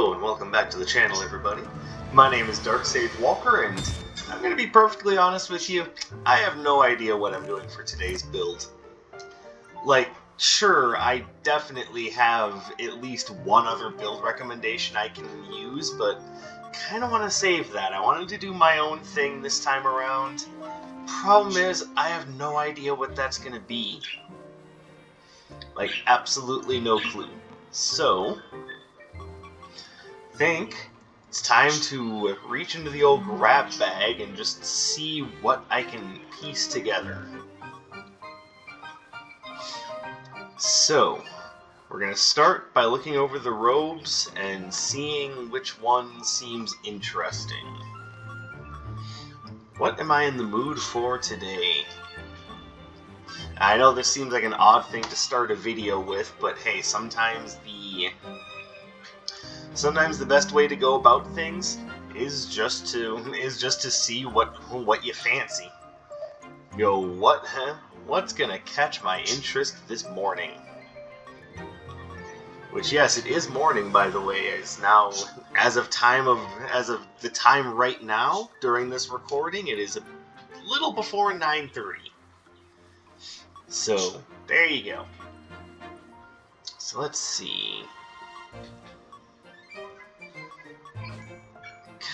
Hello and welcome back to the channel, everybody. My name is Darksage Walker, and I'm going to be perfectly honest with you, I have no idea what I'm doing for today's build. Like, sure, I definitely have at least one other build recommendation I can use, but kind of want to save that. I wanted to do my own thing this time around. Problem is, I have no idea what that's going to be. Like, absolutely no clue. So, I think it's time to reach into the old grab bag and just see what I can piece together. So, we're going to start by looking over the robes and seeing which one seems interesting. What am I in the mood for today? I know this seems like an odd thing to start a video with, but hey, sometimes the best way to go about things is just to see what you fancy. Go, what's gonna catch my interest this morning? Which, yes, it is morning, by the way. It's now, as of the time right now during this recording, it is a little before 9:30. So, there you go. So let's see.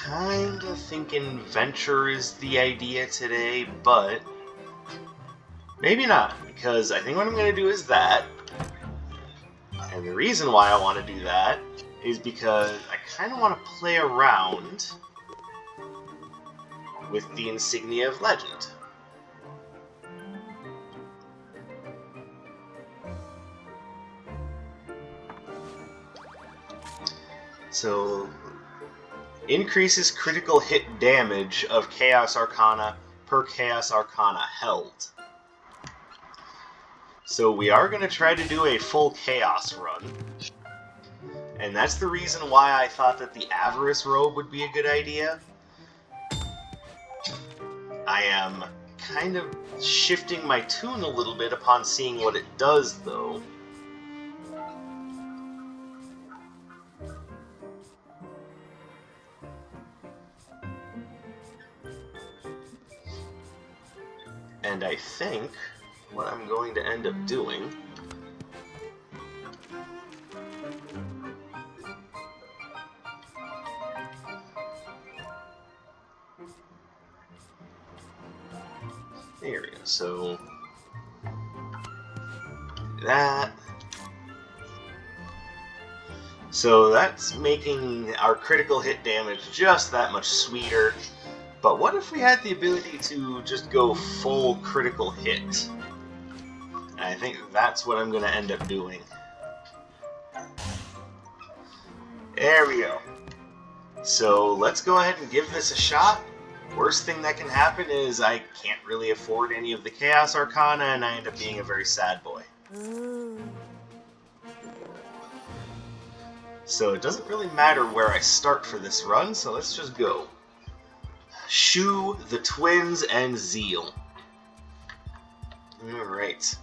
Kinda thinking venture is the idea today, but maybe not, because I think what I'm going to do is that. And the reason why I want to do that is because I kind of want to play around with the Insignia of Legend. So, increases critical hit damage of Chaos Arcana per Chaos Arcana held. So we are going to try to do a full Chaos run. And that's the reason why I thought that the Avarice robe would be a good idea. I am kind of shifting my tune a little bit upon seeing what it does, though. And I think what I'm going to end up doing there we go. So that's making our critical hit damage just that much sweeter. But what if we had the ability to just go full critical hit? And I think that's what I'm going to end up doing. There we go. So let's go ahead and give this a shot. Worst thing that can happen is I can't really afford any of the Chaos Arcana and I end up being a very sad boy. So it doesn't really matter where I start for this run, so let's just go. Shu, the Twins, and Zeal. Alright.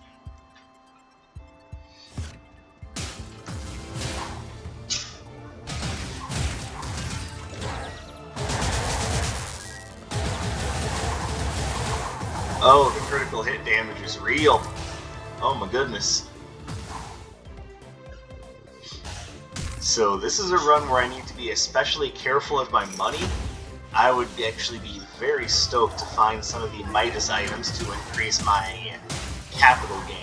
Oh, the critical hit damage is real. Oh my goodness. So this is a run where I need to be especially careful of my money. I would actually be very stoked to find some of the Midas items to increase my capital gain.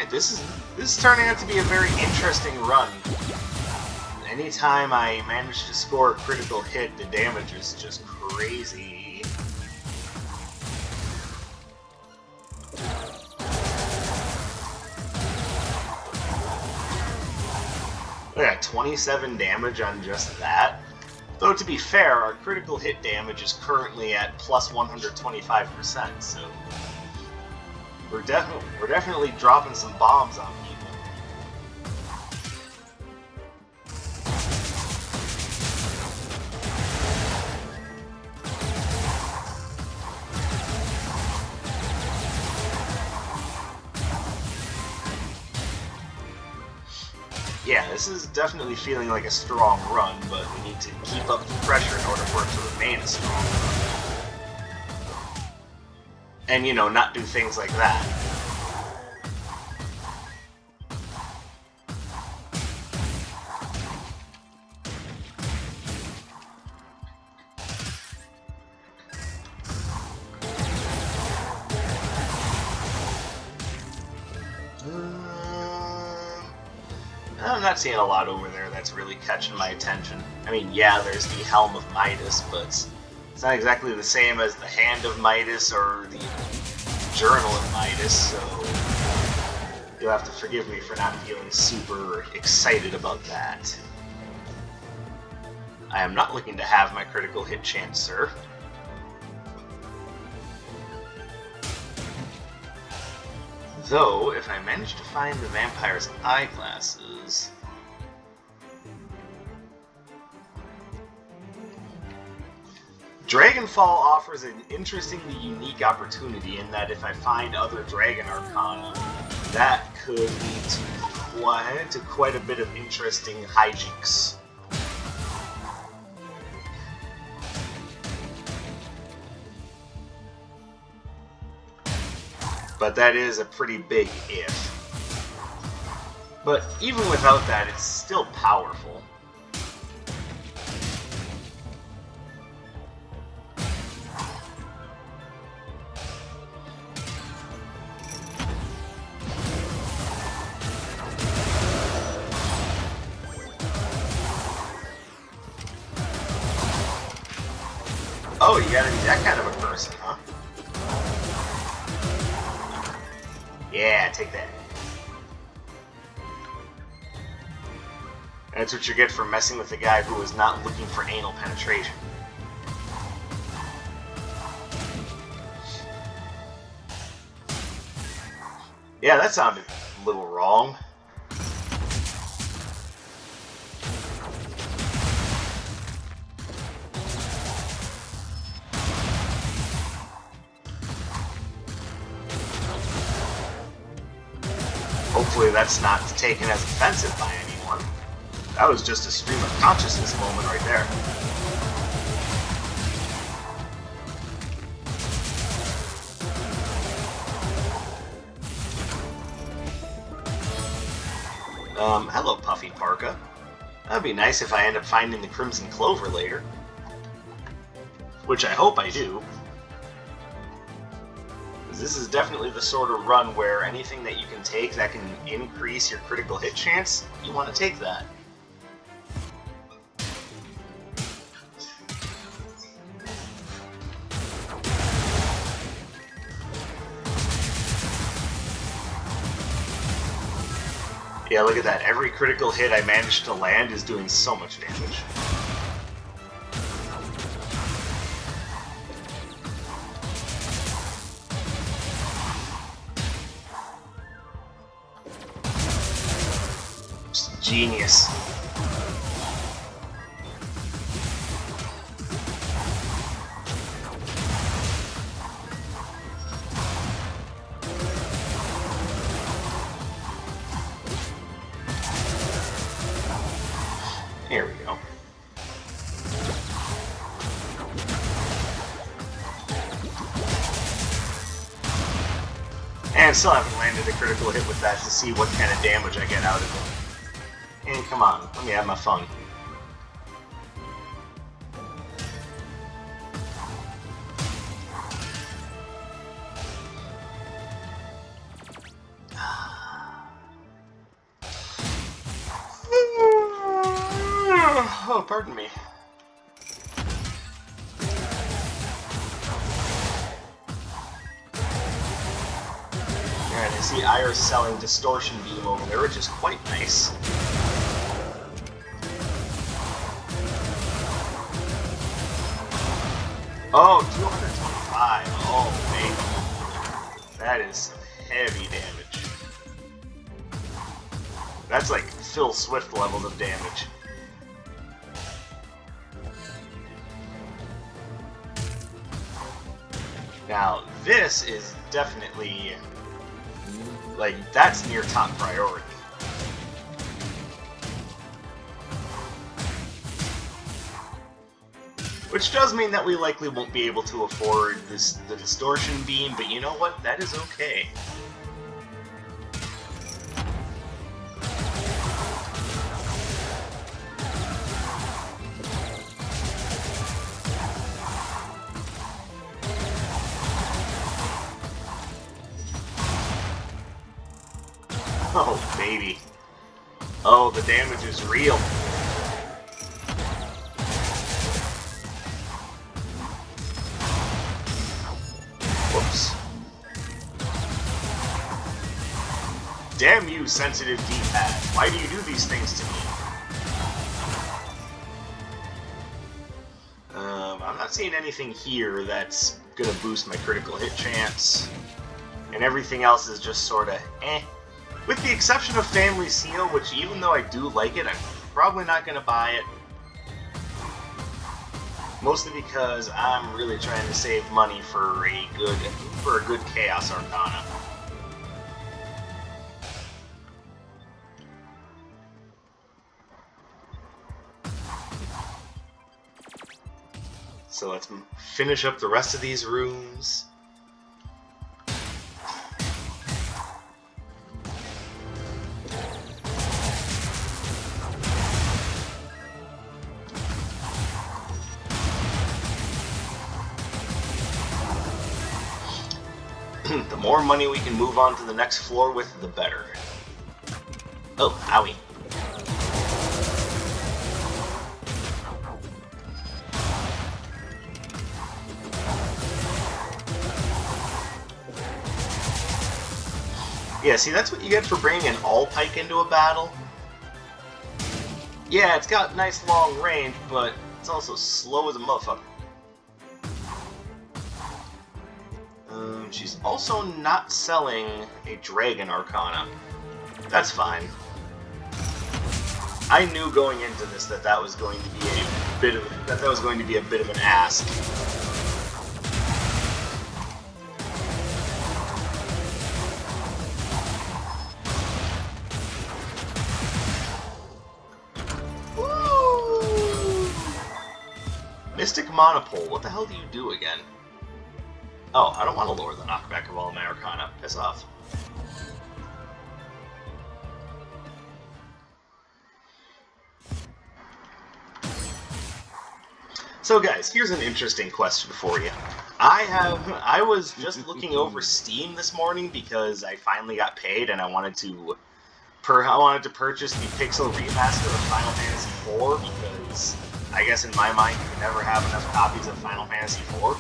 This is turning out to be a very interesting run. Anytime I manage to score a critical hit, the damage is just crazy. Look at 27 damage on just that. Though to be fair, our critical hit damage is currently at plus 125%, so we're definitely dropping some bombs on people. Yeah, this is definitely feeling like a strong run, but we need to keep up the pressure in order for it to remain a strong run. And, you know, not do things like that. I'm not seeing a lot over there that's really catching my attention. I mean, yeah, there's the Helm of Midas, but it's not exactly the same as the Hand of Midas or the Journal of Midas, so you'll have to forgive me for not feeling super excited about that. I am not looking to have my critical hit chance, sir. Though, if I manage to find the vampire's eyeglasses... Dragonfall offers an interestingly unique opportunity in that if I find other Dragon Arcana, that could lead to quite a bit of interesting hijinks. But that is a pretty big if. But even without that, it's still powerful. Oh, you gotta be that kind of a person, huh? Yeah, take that. That's what you get for messing with a guy who is not looking for anal penetration. Yeah, that sounded a little wrong. Hopefully that's not taken as offensive by anyone. That was just a stream of consciousness moment right there. Hello, Puffy Parka. That'd be nice if I end up finding the Crimson Clover later. Which I hope I do. This is definitely the sort of run where anything that you can take that can increase your critical hit chance, you want to take that. Yeah, look at that. Every critical hit I managed to land is doing so much damage. Genius. Here we go. And still haven't landed a critical hit with that to see what kind of damage I get out of it. And come on, let me have my fun. Oh, pardon me. Alright, I see Iris selling Distortion Beam over there, which is quite nice. Oh, 225. Oh, man. That is heavy damage. That's like Phil Swift levels of damage. Now, this is definitely, like, that's near top priority. Which does mean that we likely won't be able to afford the distortion beam, but you know what? That is okay. Oh, baby. Oh, the damage is real. Whoops. Damn you, sensitive D-pad. Why do you do these things to me? I'm not seeing anything here that's gonna boost my critical hit chance. And everything else is just sorta eh. With the exception of Family Seal, which even though I do like it, I'm probably not gonna buy it. Mostly because I'm really trying to save money for a good Chaos Arcana. So let's finish up the rest of these rooms. The more money we can move on to the next floor with, the better. Oh, owie. Yeah, see, that's what you get for bringing an all-pike into a battle. Yeah, it's got nice long range, but it's also slow as a motherfucker. She's also not selling a Dragon Arcana. That's fine. I knew going into this that was going to be a bit of an ask. Woo! Mystic Monopole, what the hell do you do again? Oh, I don't want to lower the knockback of all of my Arcana. Piss off. So guys, here's an interesting question for you. I was just looking over Steam this morning because I finally got paid and I wanted to purchase the Pixel remaster of Final Fantasy IV because I guess in my mind you can never have enough copies of Final Fantasy IV.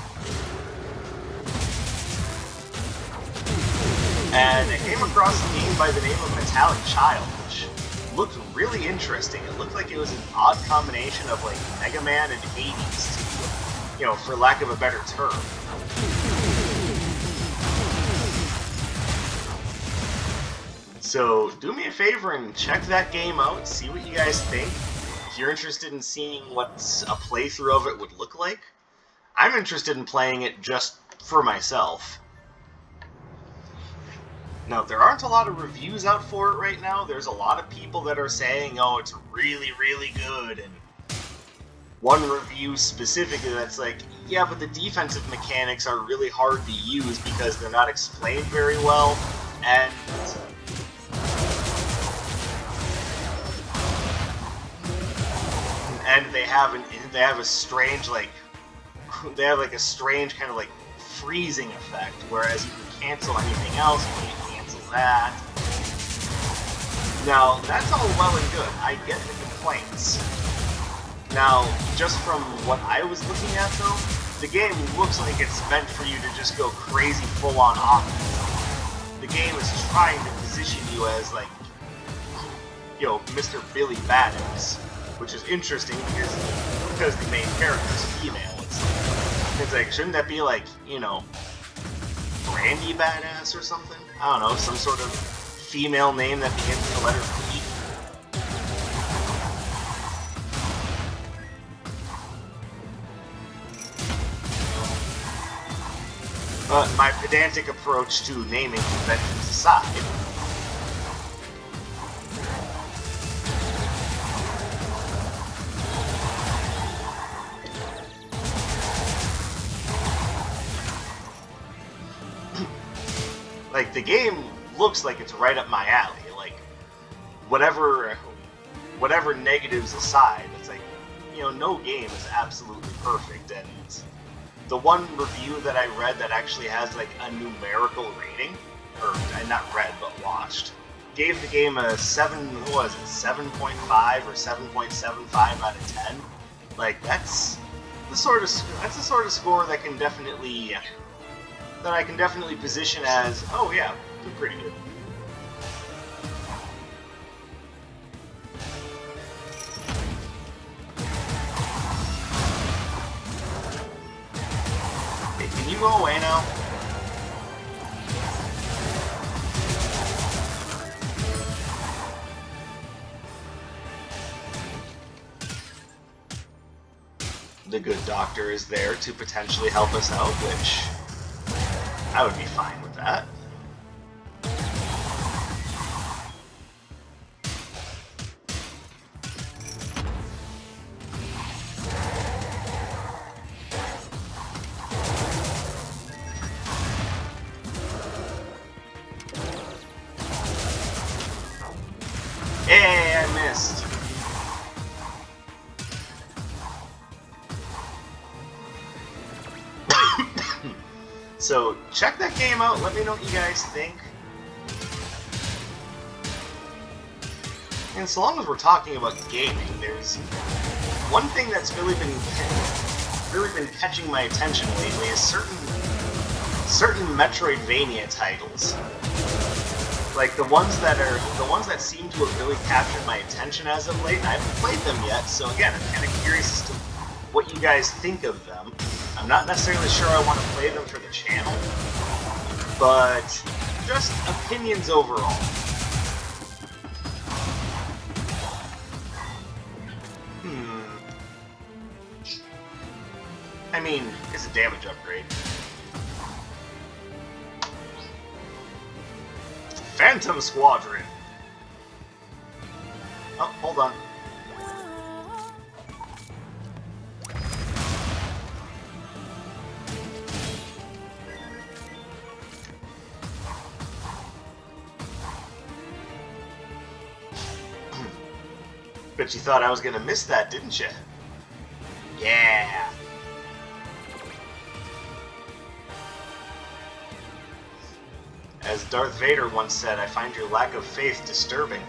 And I came across a game by the name of Metallic Child, which looked really interesting. It looked like it was an odd combination of like Mega Man and Hades, you know, for lack of a better term. So do me a favor and check that game out, see what you guys think. If you're interested in seeing what a playthrough of it would look like, I'm interested in playing it just for myself. Now, there aren't a lot of reviews out for it right now. There's a lot of people that are saying, oh, it's really, really good, and one review specifically that's like, yeah, but the defensive mechanics are really hard to use because they're not explained very well, and they have a strange, like, they have like a strange kind of like freezing effect, whereas you can cancel anything else, you can't cancel that. Now, that's all well and good. I get the complaints. Now, just from what I was looking at though, the game looks like it's meant for you to just go crazy full-on offense. The game is trying to position you as like, you know, Mr. Billy Badass, which is interesting because the main character is female. It's like, shouldn't that be like, you know, Brandy Badass or something? I don't know, some sort of female name that begins with the letter P. But my pedantic approach to naming conventions aside, like, the game looks like it's right up my alley. Like, whatever negatives aside, it's like, you know, no game is absolutely perfect, and the one review that I read that actually has like a numerical rating, or not read but watched, gave the game a 7.5 or 7.75 out of 10. Like, that's the sort of score that I can definitely position as, oh yeah, they're pretty good. Can you go away now? The good doctor is there to potentially help us out, which I would be fine with that. Hey, I missed. So, check that game out, let me know what you guys think. And so long as we're talking about gaming, there's one thing that's really been catching my attention lately is certain Metroidvania titles. Like the ones that seem to have really captured my attention as of late, and I haven't played them yet, so again, I'm kind of curious as to what you guys think of them. I'm not necessarily sure I want to play them for the channel, but just opinions overall. I mean, it's a damage upgrade. Phantom Squadron! Oh, hold on. Bet you thought I was gonna miss that, didn't you? Yeah! As Darth Vader once said, I find your lack of faith disturbing.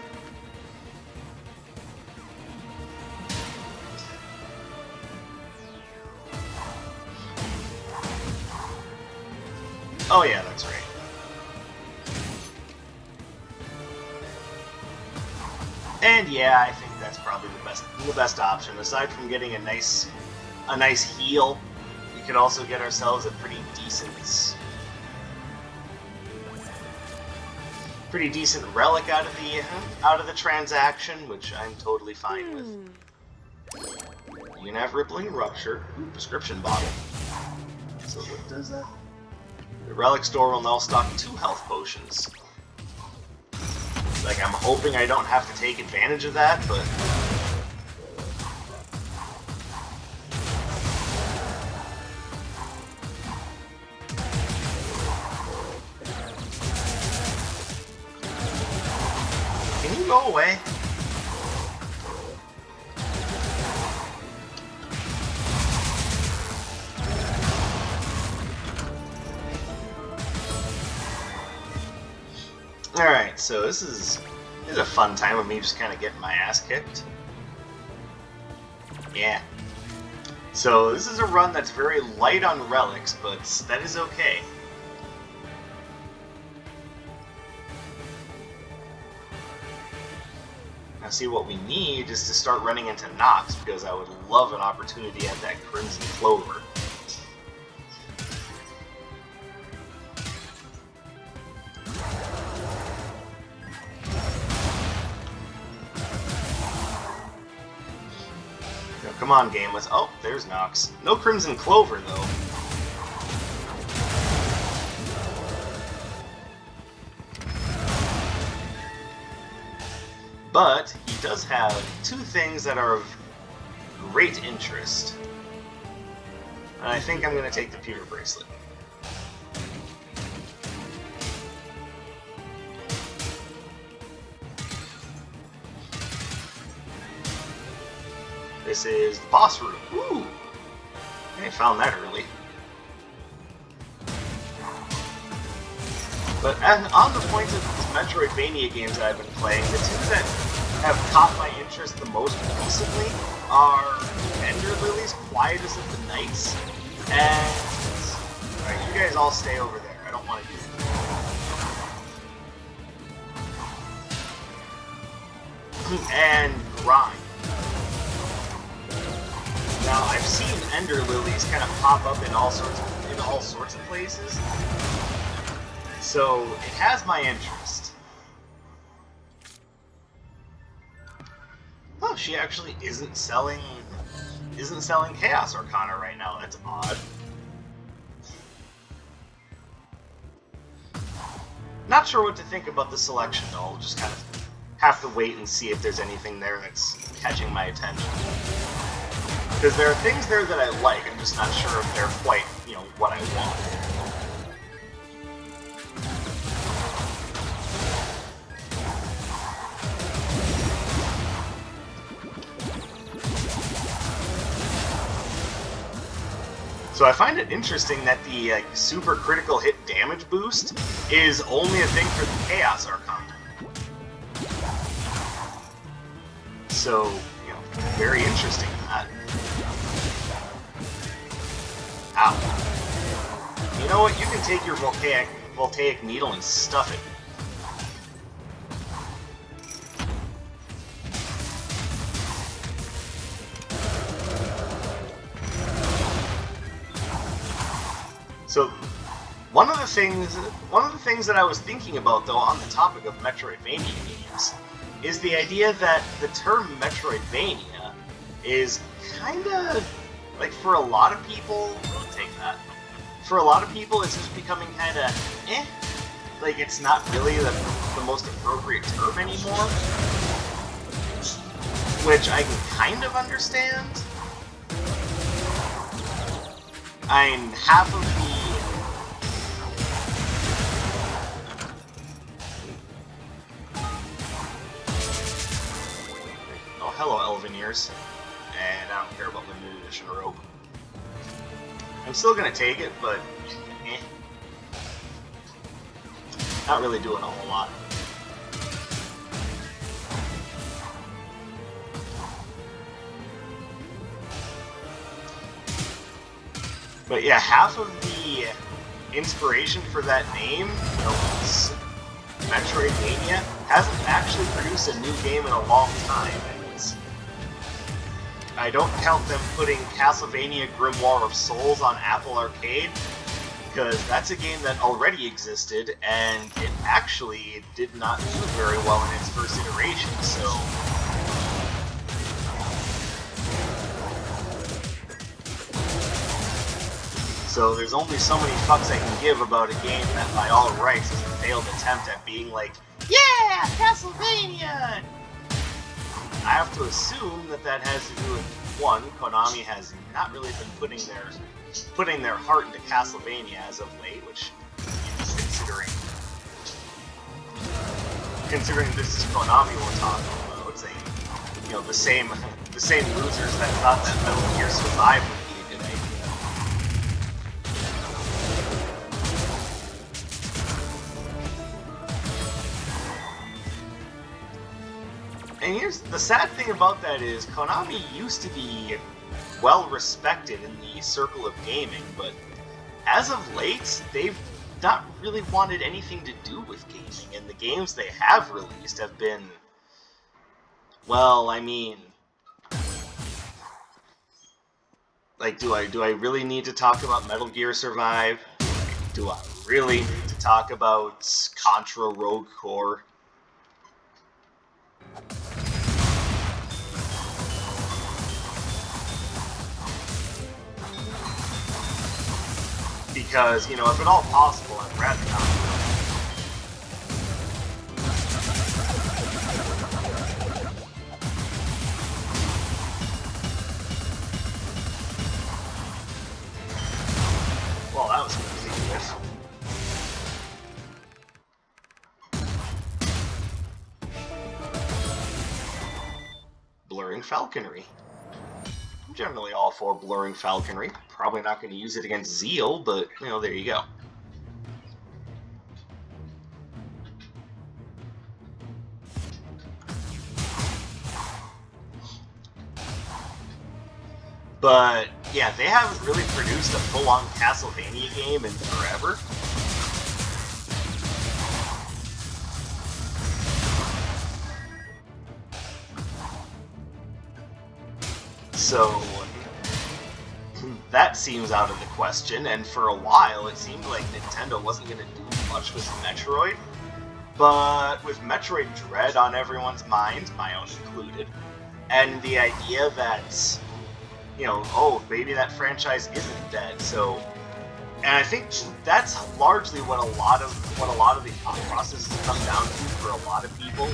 Oh yeah, that's right. And yeah, I think that's probably the best option. Aside from getting a nice heal, we could also get ourselves a pretty decent relic out of the transaction, which I'm totally fine with. You can have Rippling Rupture. Ooh, prescription bottle. So what does that? The relic store will now stock 2 health potions. Like, I'm hoping I don't have to take advantage of that, but can you go away? Alright, so this is a fun time of me just kind of getting my ass kicked. Yeah. So this is a run that's very light on relics, but that is okay. Now see, what we need is to start running into Nox, because I would love an opportunity at that Crimson Clover. Come on, game. Let's... Oh, there's Nox. No Crimson Clover, though. But he does have two things that are of great interest. And I think I'm going to take the pewter bracelet. This is the boss room. Ooh! I found that early. But on the point of these Metroidvania games that I've been playing, the two that have caught my interest the most recently are Ender Lilies, Quietus of the Nights, and... Alright, you guys all stay over there. I don't want to do that. And Grind. Now, I've seen Ender Lilies kind of pop up in all sorts of places, so it has my interest. Oh, she actually isn't selling Chaos Arcana right now. That's odd. Not sure what to think about the selection, though. We'll just kind of have to wait and see if there's anything there that's catching my attention. Because there are things there that I like, I'm just not sure if they're quite, what I want. So I find it interesting that the super critical hit damage boost is only a thing for the Chaos Arcana. So, very interesting that. Ow. You know what? You can take your voltaic needle and stuff it. So, one of the things that I was thinking about, though, on the topic of Metroidvania games, is the idea that the term Metroidvania is kinda, for a lot of people, I'll take that. For a lot of people, it's just becoming kinda, it's not really the most appropriate term anymore. Which I can kind of understand. I mean, half of the... Oh, hello, Elven Ears. And I don't care about limited edition rope. I'm still gonna take it, but not really doing a whole lot. But yeah, half of the inspiration for that name, Metroidvania, hasn't actually produced a new game in a long time. I don't count them putting Castlevania Grimoire of Souls on Apple Arcade, because that's a game that already existed, and it actually did not do very well in its first iteration, so... So there's only so many fucks I can give about a game that, by all rights, is a failed attempt at being like, yeah, Castlevania! I have to assume that has to do with, one, Konami has not really been putting their heart into Castlevania as of late, which, considering this is Konami we're talking about, the same losers that thought that Metal Gear Survive would be a good idea. And here's the sad thing about that is Konami used to be well respected in the circle of gaming, but as of late, they've not really wanted anything to do with gaming, and the games they have released have been, well, I mean, do I really need to talk about Metal Gear Survive? Do I really need to talk about Contra Rogue Core? Because, you know, if at all possible, I'd rather not. Well, that was ridiculous. Blurring Falconry. I'm generally all for Blurring Falconry. Probably not going to use it against Zeal, but, you know, there you go. But, yeah, they haven't really produced a full-on Castlevania game in forever. So, that seems out of the question, and for a while it seemed like Nintendo wasn't going to do much with Metroid. But with Metroid Dread on everyone's mind, my own included, and the idea that, you know, oh, maybe that franchise isn't dead, so... And I think that's largely what a lot of the thought process has come down to for a lot of people,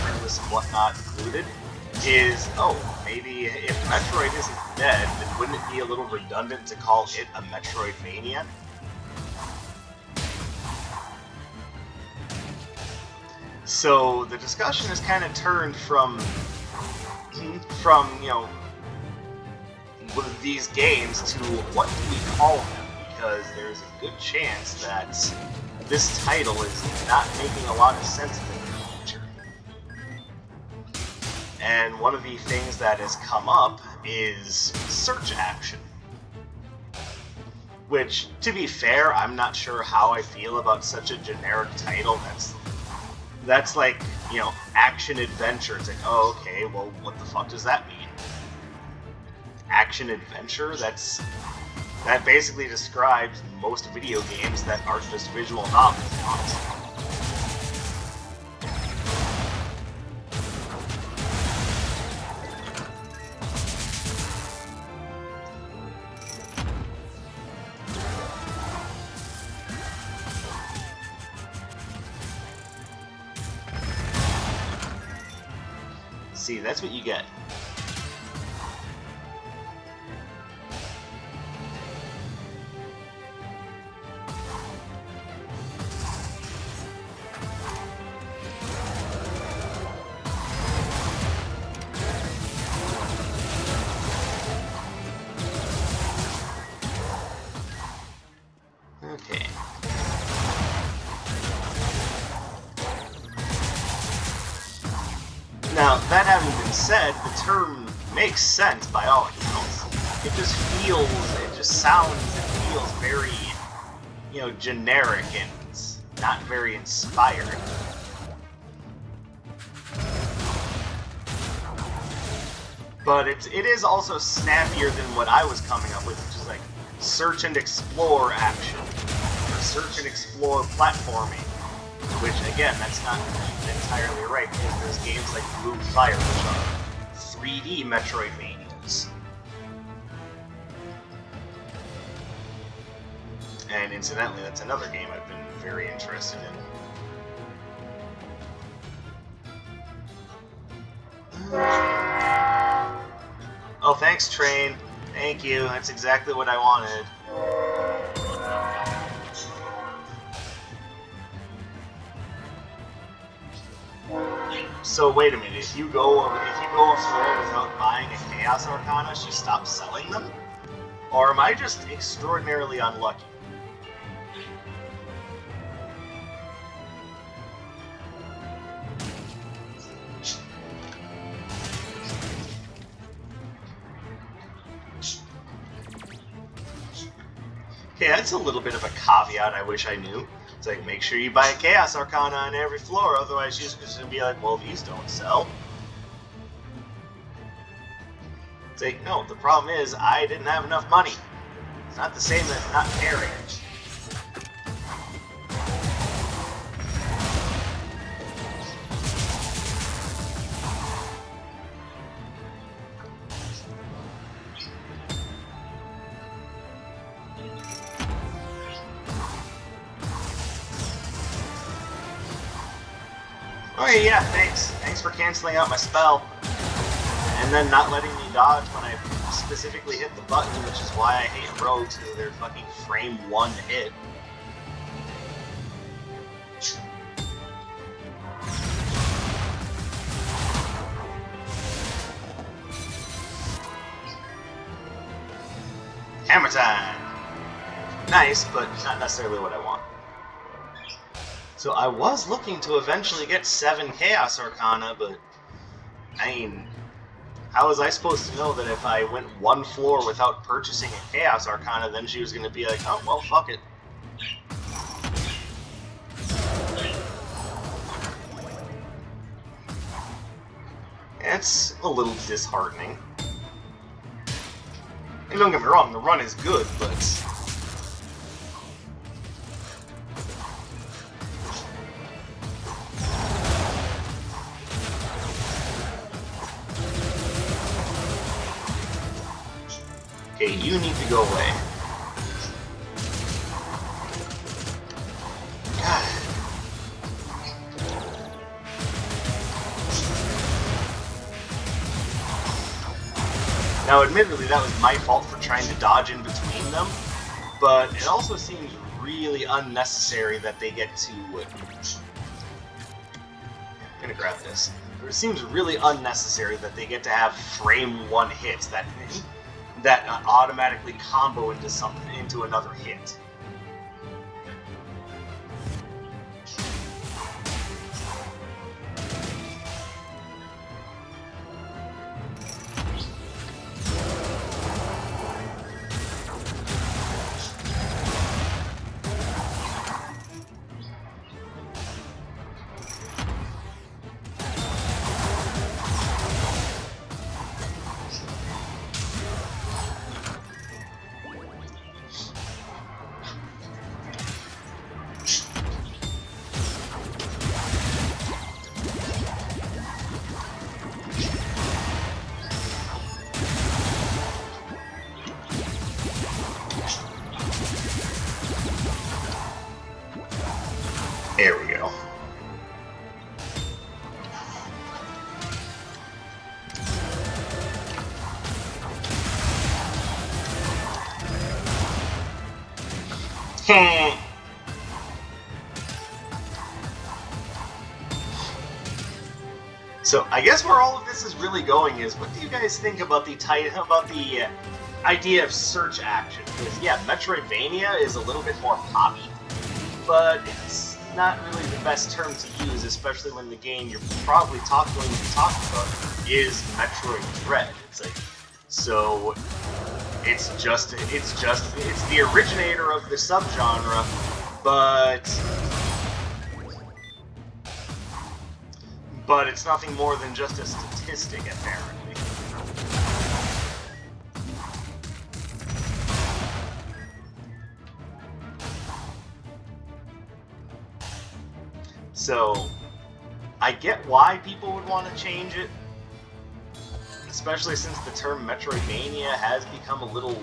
journalists and whatnot included, is, oh, maybe if Metroid isn't dead, then wouldn't it be a little redundant to call it a Metroidvania? So the discussion has kind of turned from you know, with these games to what do we call them? Because there's a good chance that this title is not making a lot of sense in the future. And one of the things that has come up is search action. Which, to be fair, I'm not sure how I feel about such a generic title that's like, you know, action-adventure. It's like, oh, okay, well, what the fuck does that mean? Action-adventure? That basically describes most video games that aren't just visual novels, honestly. See, that's what you get. Okay. Now, that having been said, the term makes sense by all accounts. It just sounds, it feels very, you know, generic and not very inspiring. But it is also snappier than what I was coming up with, which is like search and explore action, or search and explore platforming. Which, again, that's not entirely right, because there's games like Blue Fire, which are 3D Metroidvanias. And incidentally, that's another game I've been very interested in. Oh, thanks, Train. Thank you. That's exactly what I wanted. So wait a minute. If you go a floor without buying a Chaos Arcana, she stops selling them? Or am I just extraordinarily unlucky? Okay, that's a little bit of a caveat I wish I knew. It's like, make sure you buy a Chaos Arcana on every floor, otherwise she's just gonna be like, well, these don't sell. It's like, no, the problem is, I didn't have enough money. It's not the same as not caring. Okay, yeah, thanks. Thanks for canceling out my spell. And then not letting me dodge when I specifically hit the button, which is why I hate rogues, because they're fucking frame 1 hit. Hammer time! Nice, but not necessarily what I want. So I was looking to eventually get 7 Chaos Arcana, but I mean, how was I supposed to know that if I went 1 floor without purchasing a Chaos Arcana, then she was going to be like, oh, well, fuck it. It's a little disheartening. And don't get me wrong, the run is good, but... Okay, you need to go away. God. Now, admittedly, that was my fault for trying to dodge in between them, but it also seems really unnecessary that they get to... I'm gonna grab this. It seems really unnecessary that they get to have frame 1 hits that automatically combo into another hit. There we go. So I guess where all of this is really going is, what do you guys think about the idea of search action? Because yeah, Metroidvania is a little bit more poppy, but it's not really the best term to use, especially when the game you're probably going to be talking about is Metroid Dread. It's like, so it's the originator of the subgenre, but it's nothing more than just a statistic, apparently. So, I get why people would want to change it, especially since the term Metroidvania has become a little,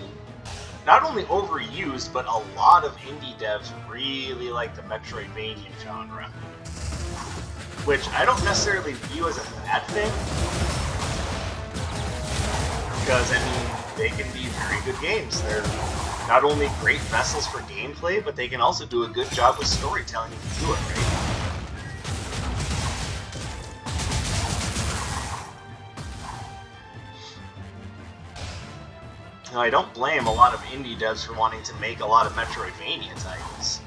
not only overused, but a lot of indie devs really like the Metroidvania genre. Which I don't necessarily view as a bad thing, because, I mean, they can be very good games. They're not only great vessels for gameplay, but they can also do a good job with storytelling if you do it right. Now, I don't blame a lot of indie devs for wanting to make a lot of Metroidvania titles.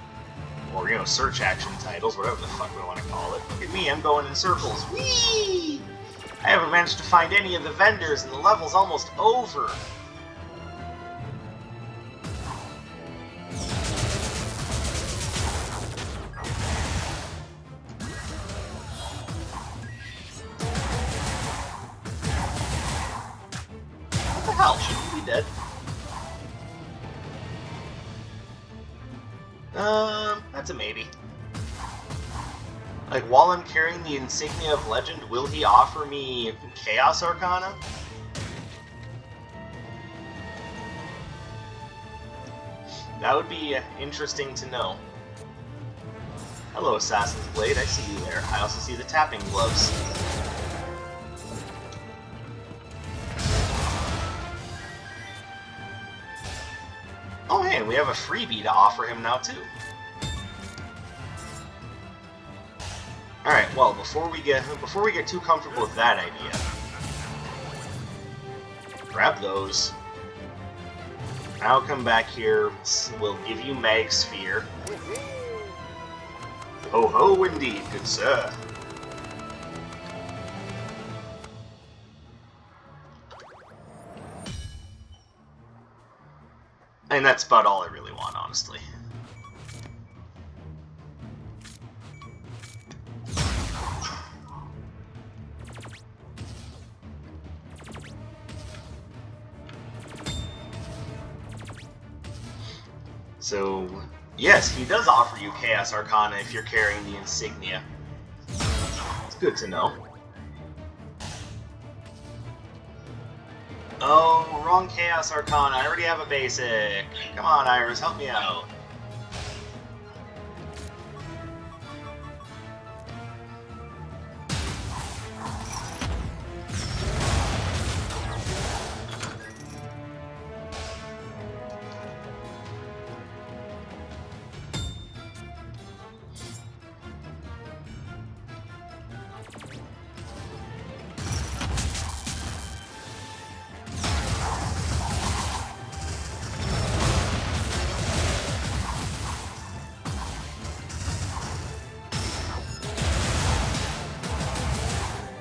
Or, you know, search action titles, whatever the fuck we want to call it. Look at me, I'm going in circles. Whee! I haven't managed to find any of the vendors, and the level's almost over. What the hell? Shouldn't he be dead? That's a maybe. Like, while I'm carrying the Insignia of Legend, will he offer me Chaos Arcana? That would be interesting to know. Hello, Assassin's Blade. I see you there. I also see the tapping gloves. Oh, hey, and we have a freebie to offer him now, too. Alright, well, before we get too comfortable with that idea, grab those. I'll come back here. We'll give you Mag Sphere. Ho ho, indeed, good sir. And that's about all I really want, honestly. So, yes, he does offer you Chaos Arcana if you're carrying the Insignia. It's good to know. Oh, wrong Chaos Arcana. I already have a basic. Come on, Iris, help me out.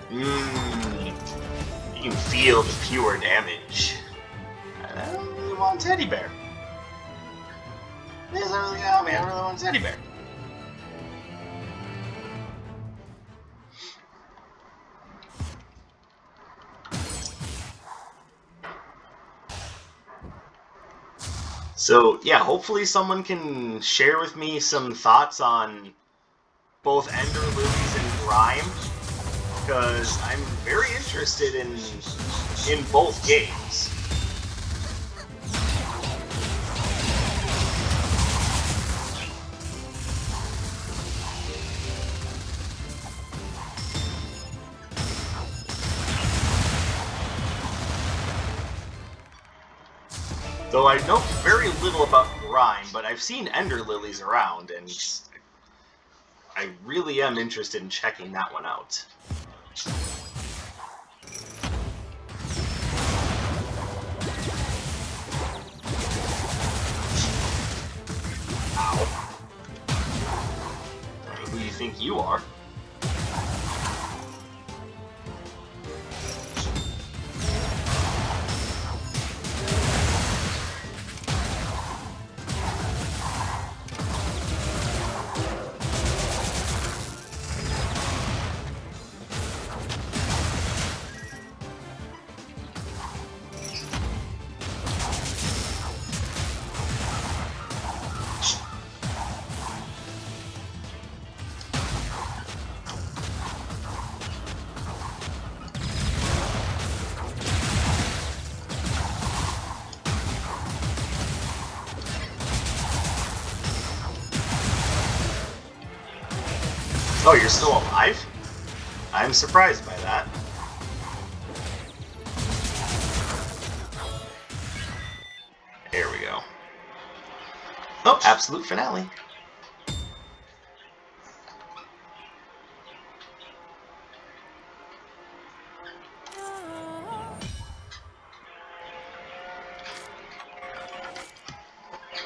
You can feel the pure damage. I don't really want Teddy Bear. This really got me. I really want Teddy Bear. So, yeah, hopefully someone can share with me some thoughts on both Ender Lilies and Grime, because I'm very interested in both games. Though I know very little about Grime, but I've seen Ender Lilies around, and I really am interested in checking that one out. Ow. Who do you think you are? Oh, you're still alive? I'm surprised by that. There we go. Oh, absolute finale.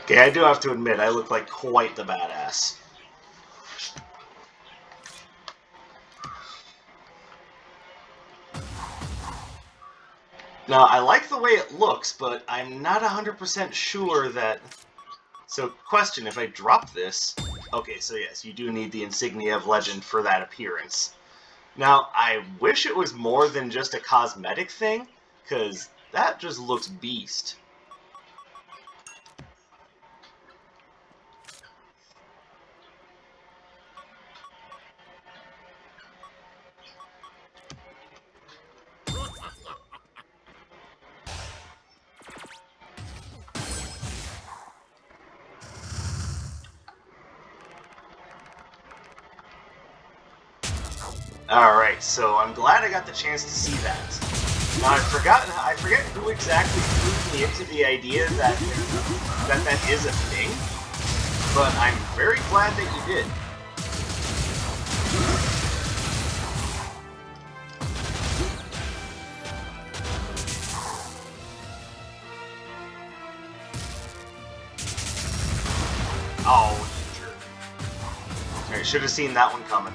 Okay, I do have to admit, I look like quite the badass. Now, I like the way it looks, but I'm not 100% sure that... So, question, if I drop this... Okay, so yes, you do need the Insignia of Legend for that appearance. Now, I wish it was more than just a cosmetic thing, because that just looks beast. Alright, so I'm glad I got the chance to see that. Now I forget who exactly threw me into the idea that that is a thing, but I'm very glad that you did. Oh, you jerk. I should have seen that one coming.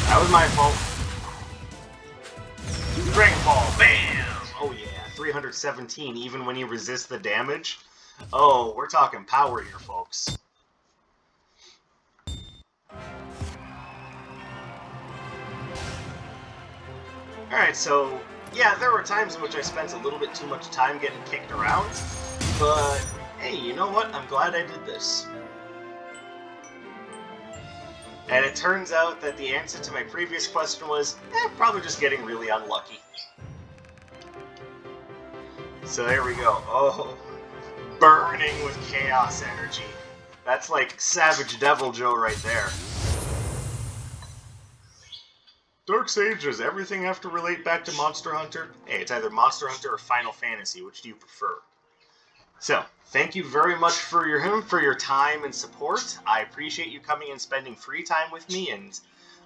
That was my fault. Dragon Ball, bam! Oh yeah, 317 even when you resist the damage. Oh, we're talking power here, folks. Alright, so, yeah, there were times in which I spent a little bit too much time getting kicked around, but hey, you know what? I'm glad I did this. And it turns out that the answer to my previous question was, probably just getting really unlucky. So there we go. Oh, burning with chaos energy. That's like Savage Devil Joe right there. Dark Sage, does everything have to relate back to Monster Hunter? Hey, it's either Monster Hunter or Final Fantasy. Which do you prefer? So, thank you very much for your time and support. I appreciate you coming and spending free time with me, and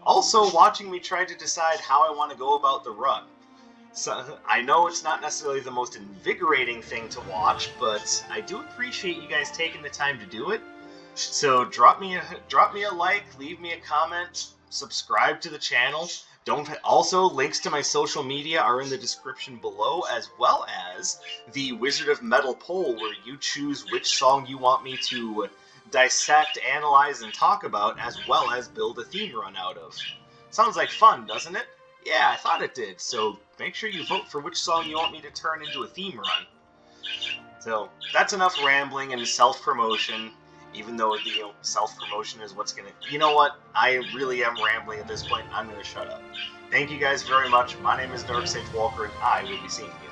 also watching me try to decide how I want to go about the run. So, I know it's not necessarily the most invigorating thing to watch, but I do appreciate you guys taking the time to do it. So drop me a like, leave me a comment, subscribe to the channel. Also, links to my social media are in the description below, as well as the Wizard of Metal poll, where you choose which song you want me to dissect, analyze, and talk about, as well as build a theme run out of. Sounds like fun, doesn't it? Yeah, I thought it did, so make sure you vote for which song you want me to turn into a theme run. So, that's enough rambling and self-promotion. Even though the self-promotion is what's gonna... You know what? I really am rambling at this point. I'm gonna shut up. Thank you guys very much. My name is Dark Sage Walker, and I will be seeing you